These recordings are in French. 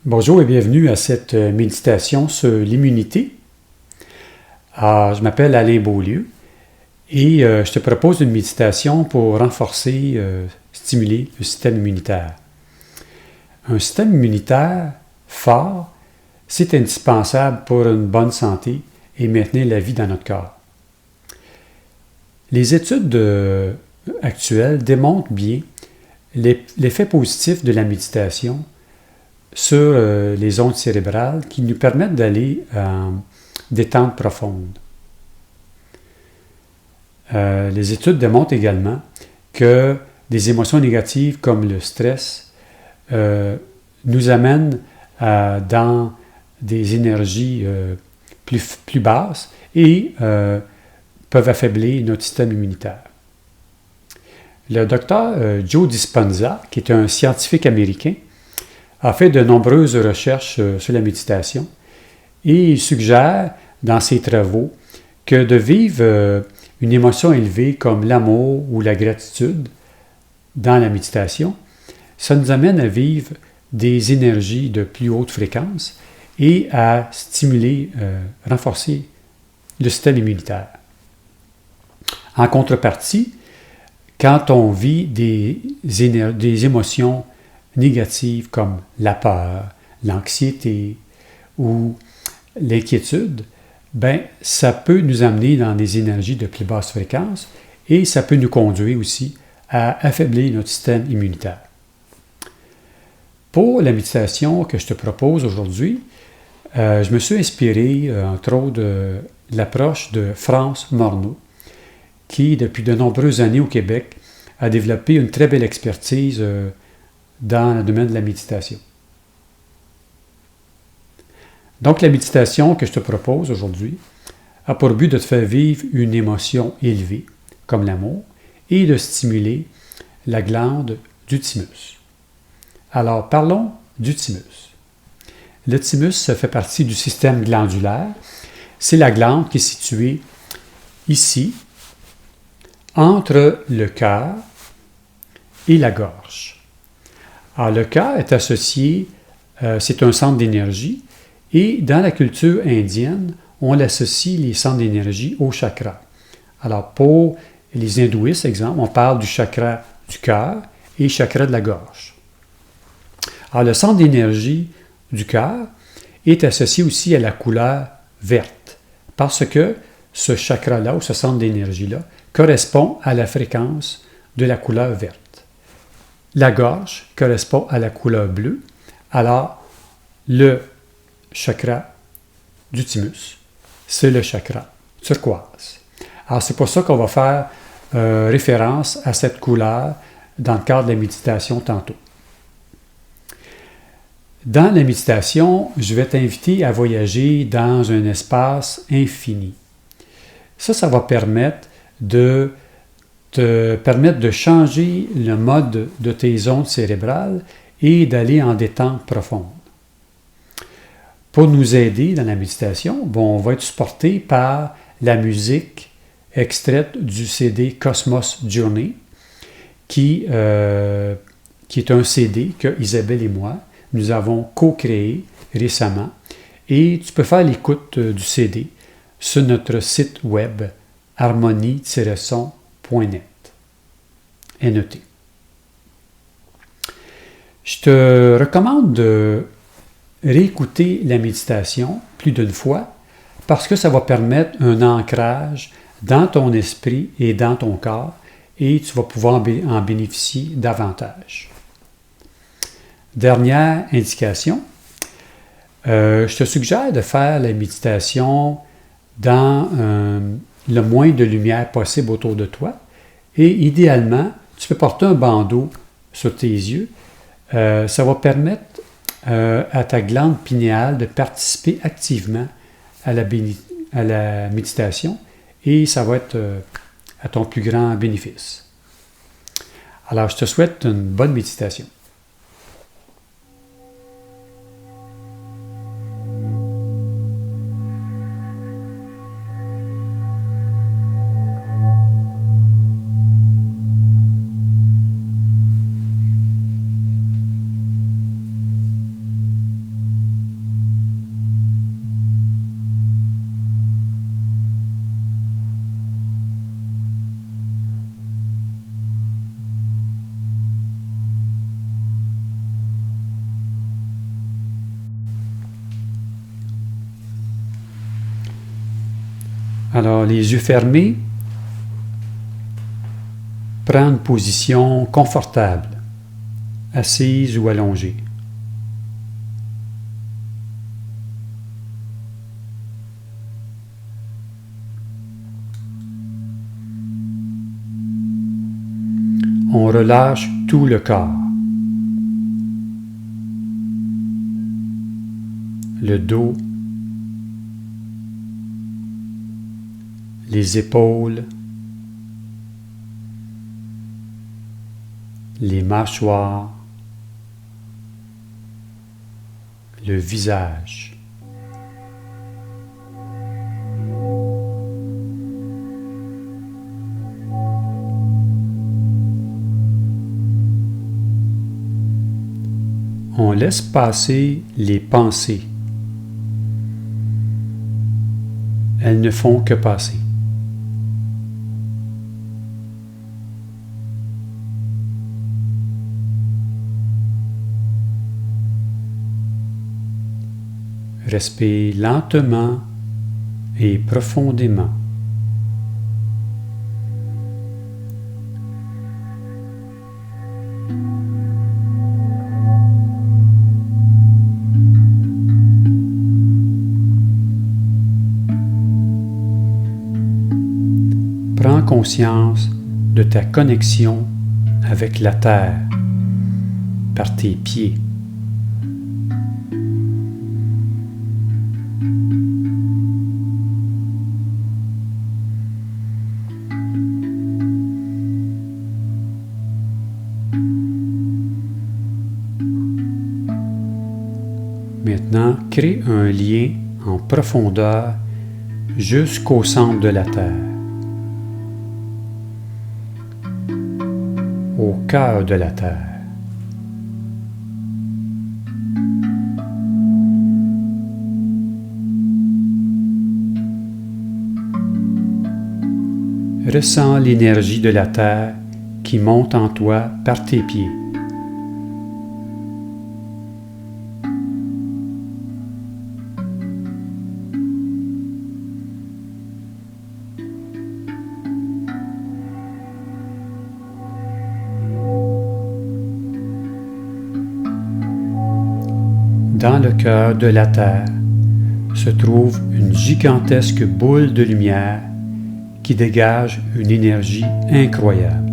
Bonjour et bienvenue à cette méditation sur l'immunité. Je m'appelle Alain Beaulieu et je te propose une méditation pour renforcer, stimuler le système immunitaire. Un système immunitaire fort, c'est indispensable pour une bonne santé et maintenir la vie dans notre corps. Les études actuelles démontrent bien l'effet positif de la méditation sur les ondes cérébrales qui nous permettent d'aller en détente profonde. Les études démontrent également que des émotions négatives comme le stress nous amènent dans des énergies plus basses et peuvent affaiblir notre système immunitaire. Le docteur Joe Dispenza, qui est un scientifique américain, a fait de nombreuses recherches sur la méditation et il suggère dans ses travaux que de vivre une émotion élevée comme l'amour ou la gratitude dans la méditation, ça nous amène à vivre des énergies de plus haute fréquence et à stimuler, renforcer le système immunitaire. En contrepartie, quand on vit des émotions négatives comme la peur, l'anxiété ou l'inquiétude, ça peut nous amener dans des énergies de plus basse fréquence et ça peut nous conduire aussi à affaiblir notre système immunitaire. Pour la méditation que je te propose aujourd'hui, je me suis inspiré, entre autres, de l'approche de France Morneau, qui, depuis de nombreuses années au Québec, a développé une très belle expertise dans le domaine de la méditation. Donc, la méditation que je te propose aujourd'hui a pour but de te faire vivre une émotion élevée, comme l'amour, et de stimuler la glande du thymus. Alors, parlons du thymus. Le thymus fait partie du système glandulaire. C'est la glande qui est située ici, entre le cœur et la gorge. Alors, le cœur est associé, c'est un centre d'énergie, et dans la culture indienne, on associe les centres d'énergie au chakra. Alors, pour les hindouistes, exemple, on parle du chakra du cœur et chakra de la gorge. Alors, le centre d'énergie du cœur est associé aussi à la couleur verte, parce que ce chakra-là, ou ce centre d'énergie-là, correspond à la fréquence de la couleur verte. La gorge correspond à la couleur bleue, alors le chakra du thymus, c'est le chakra turquoise. Alors c'est pour ça qu'on va faire référence à cette couleur dans le cadre de la méditation tantôt. Dans la méditation, je vais t'inviter à voyager dans un espace infini. Ça va permettre de changer le mode de tes ondes cérébrales et d'aller en détente profonde. Pour nous aider dans la méditation, on va être supporté par la musique extraite du CD Cosmos Journey, qui est un CD que Isabelle et moi, nous avons co-créé récemment. Et tu peux faire l'écoute du CD sur notre site web harmonie-son.net. NET. Je te recommande de réécouter la méditation plus d'une fois parce que ça va permettre un ancrage dans ton esprit et dans ton corps et tu vas pouvoir en bénéficier davantage. Dernière indication, je te suggère de faire la méditation dans le moins de lumière possible autour de toi et idéalement, tu peux porter un bandeau sur tes yeux. Ça va permettre à ta glande pinéale de participer activement à la méditation et ça va être à ton plus grand bénéfice. Alors, je te souhaite une bonne méditation. Alors, les yeux fermés, prends une position confortable, assise ou allongée. On relâche tout le corps. Le dos, les épaules, les mâchoires, le visage. On laisse passer les pensées. Elles ne font que passer. Respire lentement et profondément. Prends conscience de ta connexion avec la terre par tes pieds. Maintenant, crée un lien en profondeur jusqu'au centre de la Terre, au cœur de la Terre. Ressens l'énergie de la Terre qui monte en toi par tes pieds. Dans le cœur de la Terre se trouve une gigantesque boule de lumière qui dégage une énergie incroyable.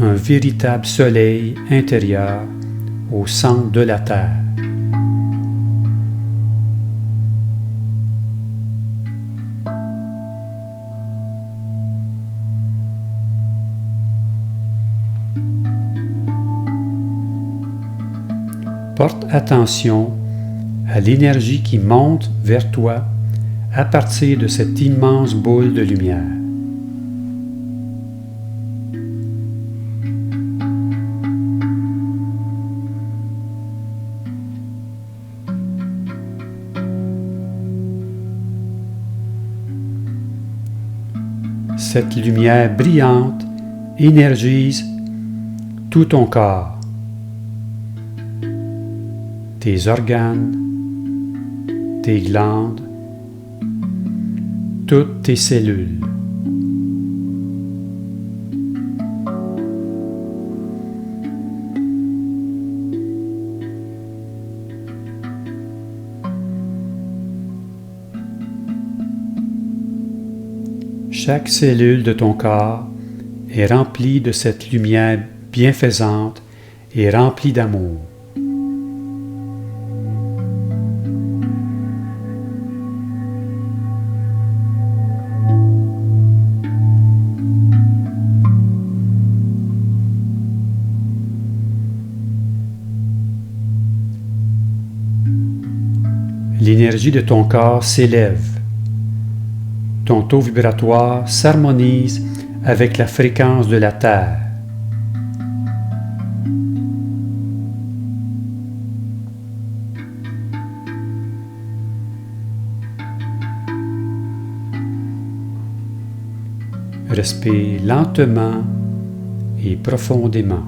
Un véritable soleil intérieur au centre de la Terre. Porte attention à l'énergie qui monte vers toi à partir de cette immense boule de lumière. Cette lumière brillante énergise tout ton corps, tes organes, tes glandes, toutes tes cellules. Chaque cellule de ton corps est remplie de cette lumière bienfaisante et remplie d'amour. L'énergie de ton corps s'élève. Ton taux vibratoire s'harmonise avec la fréquence de la Terre. Respire lentement et profondément.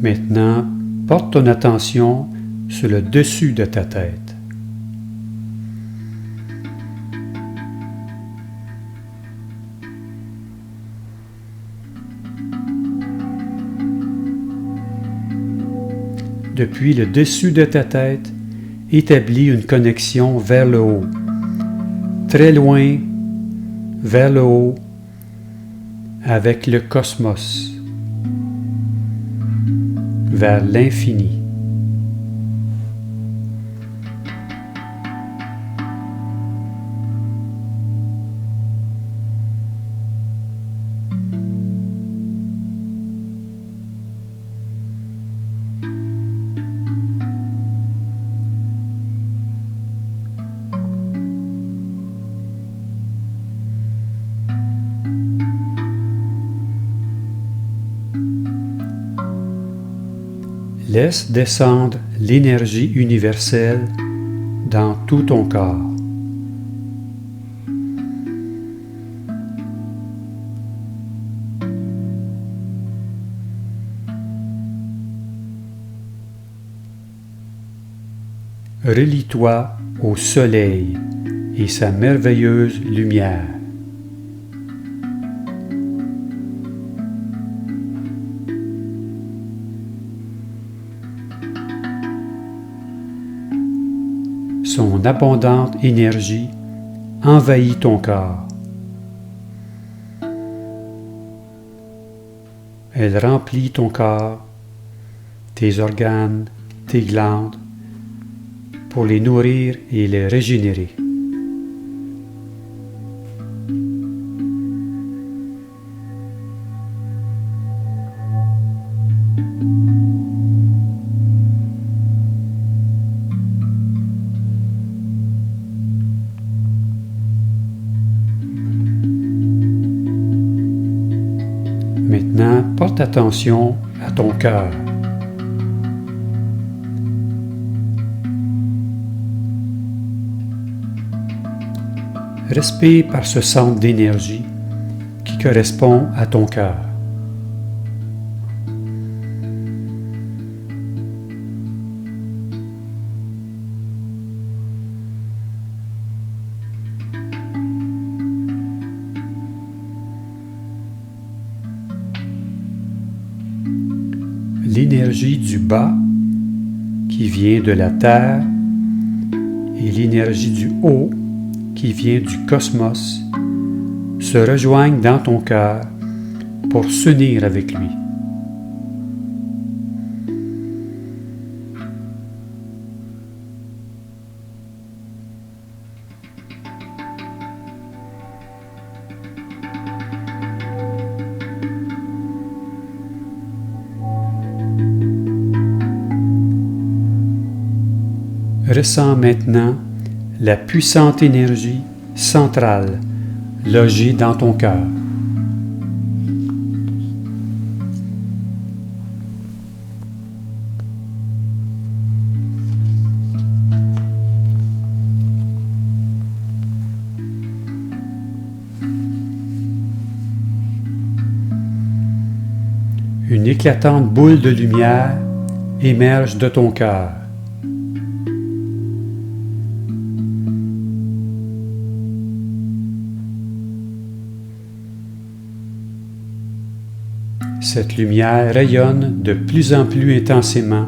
Maintenant, porte ton attention sur le dessus de ta tête. Depuis le dessus de ta tête, établis une connexion vers le haut, très loin, vers le haut, avec le cosmos, vers l'infini. Laisse descendre l'énergie universelle dans tout ton corps. Relie-toi au soleil et sa merveilleuse lumière. Son abondante énergie envahit ton corps. Elle remplit ton corps, tes organes, tes glandes, pour les nourrir et les régénérer. Maintenant, porte attention à ton cœur. Respire par ce centre d'énergie qui correspond à ton cœur. L'énergie du bas qui vient de la terre et l'énergie du haut qui vient du cosmos se rejoignent dans ton cœur pour s'unir avec lui. Ressens maintenant la puissante énergie centrale logée dans ton cœur. Une éclatante boule de lumière émerge de ton cœur. Cette lumière rayonne de plus en plus intensément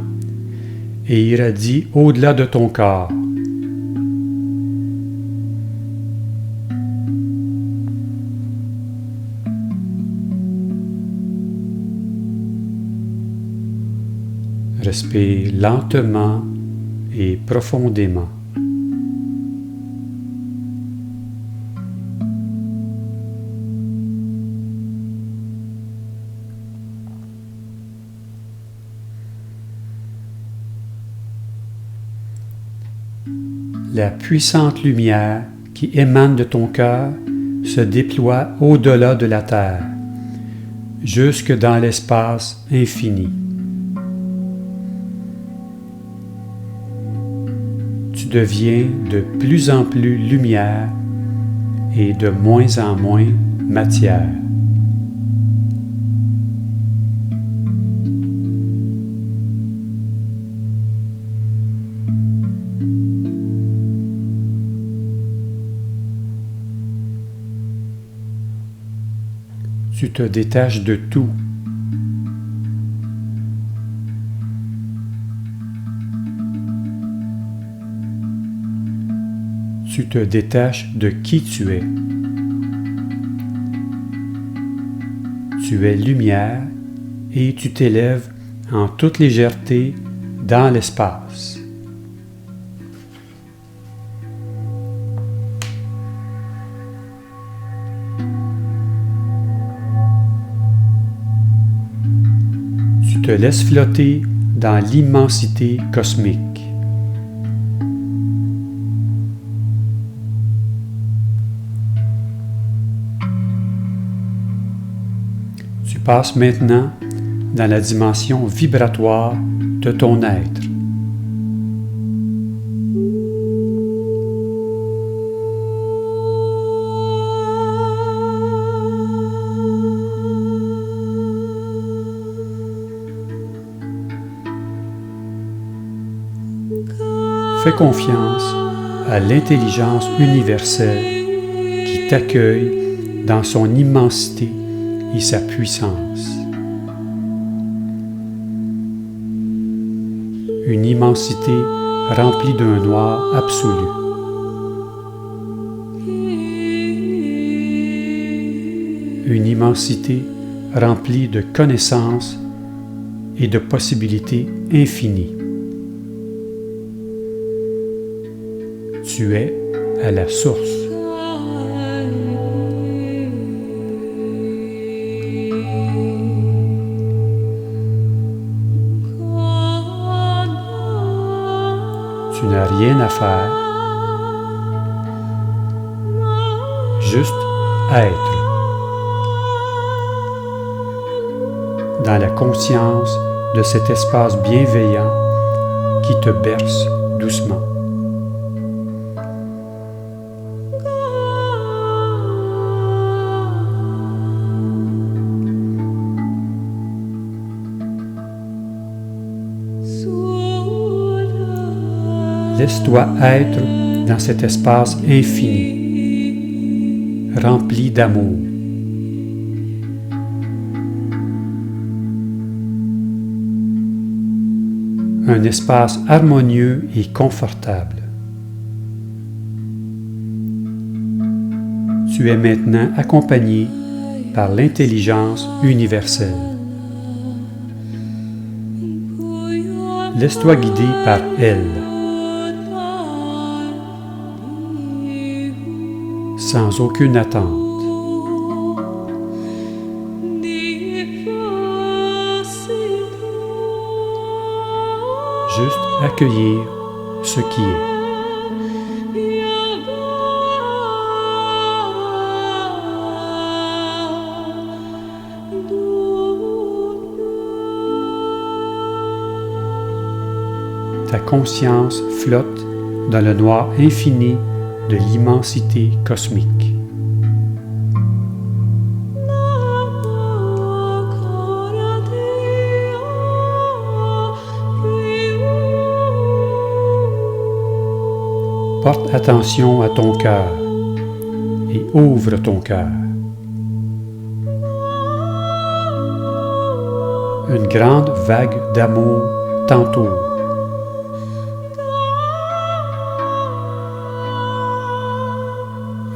et irradie au-delà de ton corps. Respire lentement et profondément. La puissante lumière qui émane de ton cœur se déploie au-delà de la terre, jusque dans l'espace infini. Tu deviens de plus en plus lumière et de moins en moins matière. Tu te détaches de tout. Tu te détaches de qui tu es. Tu es lumière et tu t'élèves en toute légèreté dans l'espace. Tu te laisses flotter dans l'immensité cosmique. Tu passes maintenant dans la dimension vibratoire de ton être. Fais confiance à l'intelligence universelle qui t'accueille dans son immensité et sa puissance. Une immensité remplie d'un noir absolu. Une immensité remplie de connaissances et de possibilités infinies. Tu es à la source. Tu n'as rien à faire, juste être. Dans la conscience de cet espace bienveillant qui te berce doucement. Laisse-toi être dans cet espace infini, rempli d'amour. Un espace harmonieux et confortable. Tu es maintenant accompagné par l'intelligence universelle. Laisse-toi guider par elle. Sans aucune attente. Juste accueillir ce qui est. Ta conscience flotte dans le noir infini de l'immensité cosmique. Porte attention à ton cœur et ouvre ton cœur. Une grande vague d'amour t'entoure.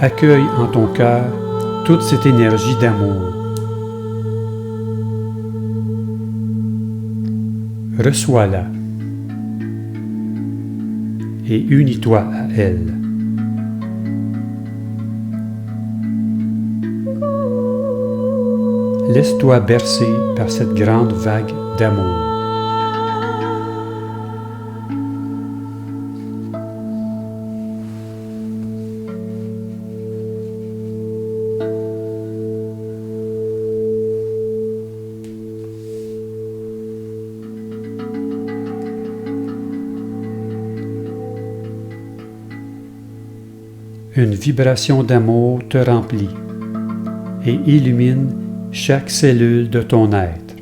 Accueille en ton cœur toute cette énergie d'amour. Reçois-la et unis-toi à elle. Laisse-toi bercer par cette grande vague d'amour. Une vibration d'amour te remplit et illumine chaque cellule de ton être.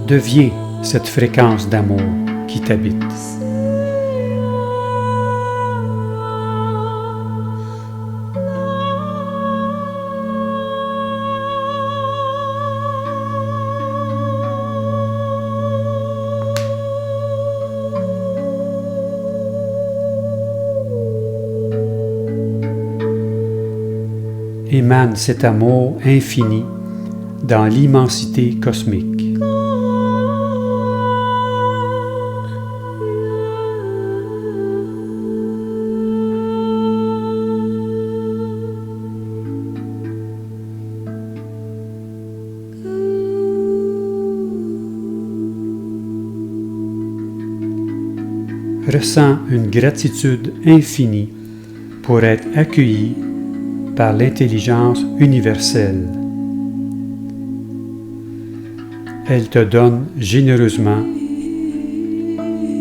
Deviens cette fréquence d'amour qui t'habite. émane cet amour infini dans l'immensité cosmique. Ressens une gratitude infinie pour être accueilli par l'intelligence universelle. Elle te donne généreusement,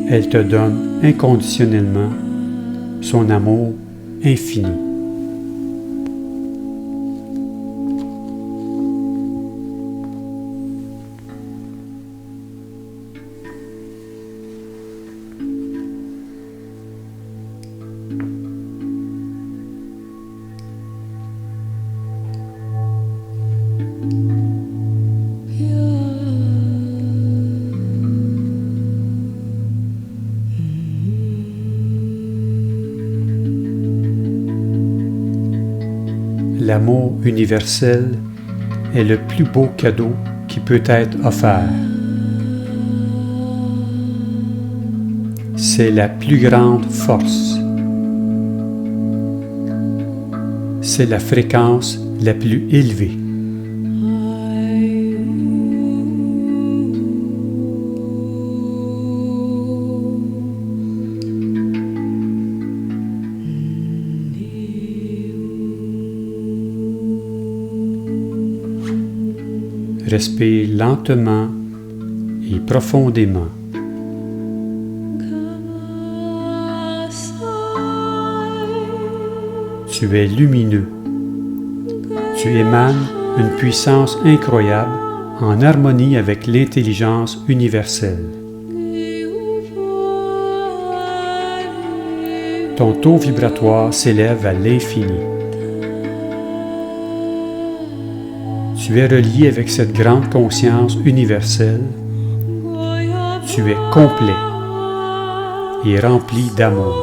elle te donne inconditionnellement son amour infini. L'amour universel est le plus beau cadeau qui peut être offert. C'est la plus grande force. C'est la fréquence la plus élevée. Respire lentement et profondément. Tu es lumineux. Tu émanes une puissance incroyable en harmonie avec l'intelligence universelle. Ton taux vibratoire s'élève à l'infini. Tu es relié avec cette grande conscience universelle. Tu es complet et rempli d'amour.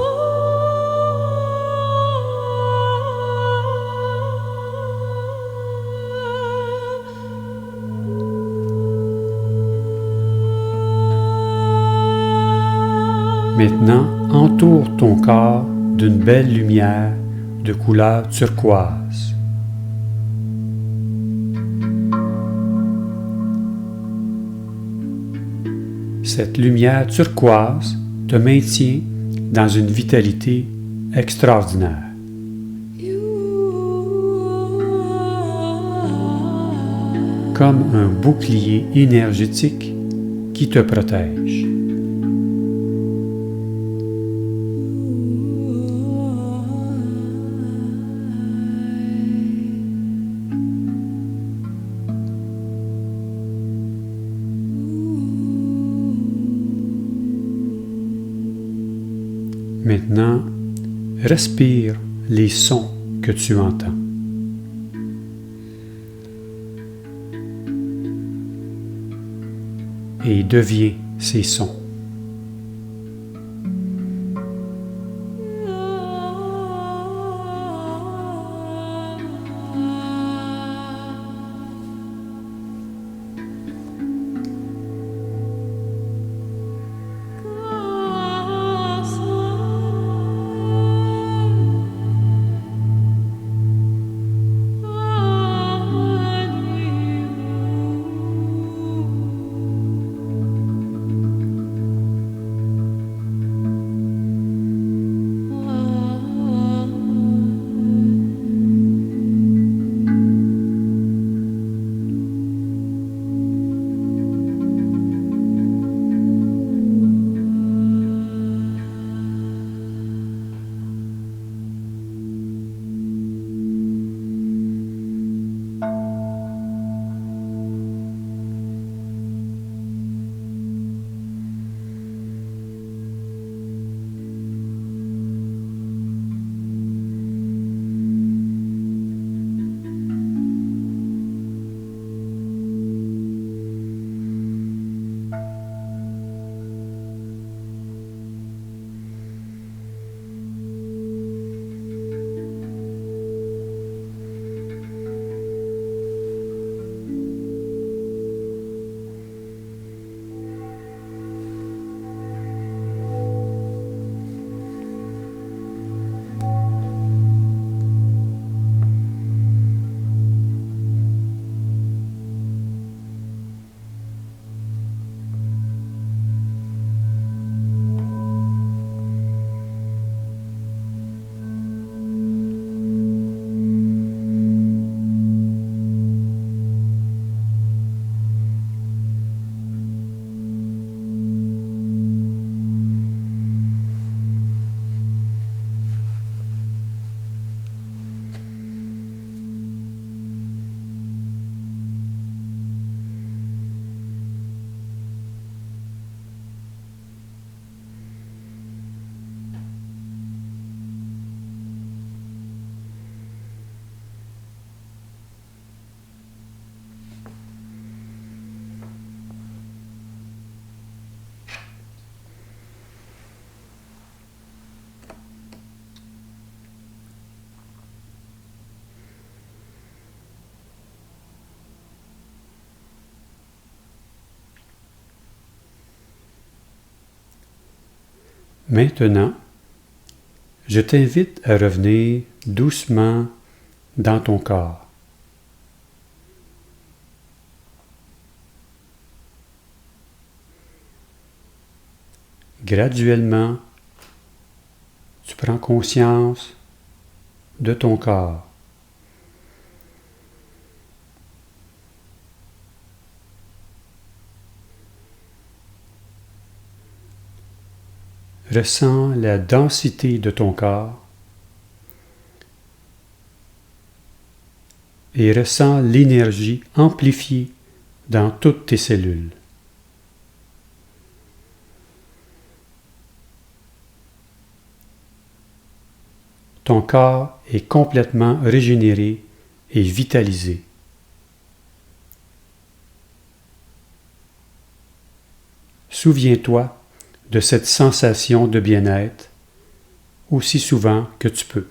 Maintenant, entoure ton corps d'une belle lumière de couleur turquoise. Cette lumière turquoise te maintient dans une vitalité extraordinaire. Comme un bouclier énergétique qui te protège. Maintenant, respire les sons que tu entends. Et deviens ces sons. Maintenant, je t'invite à revenir doucement dans ton corps. Graduellement, tu prends conscience de ton corps. Ressens la densité de ton corps et ressens l'énergie amplifiée dans toutes tes cellules. Ton corps est complètement régénéré et vitalisé. Souviens-toi de cette sensation de bien-être aussi souvent que tu peux.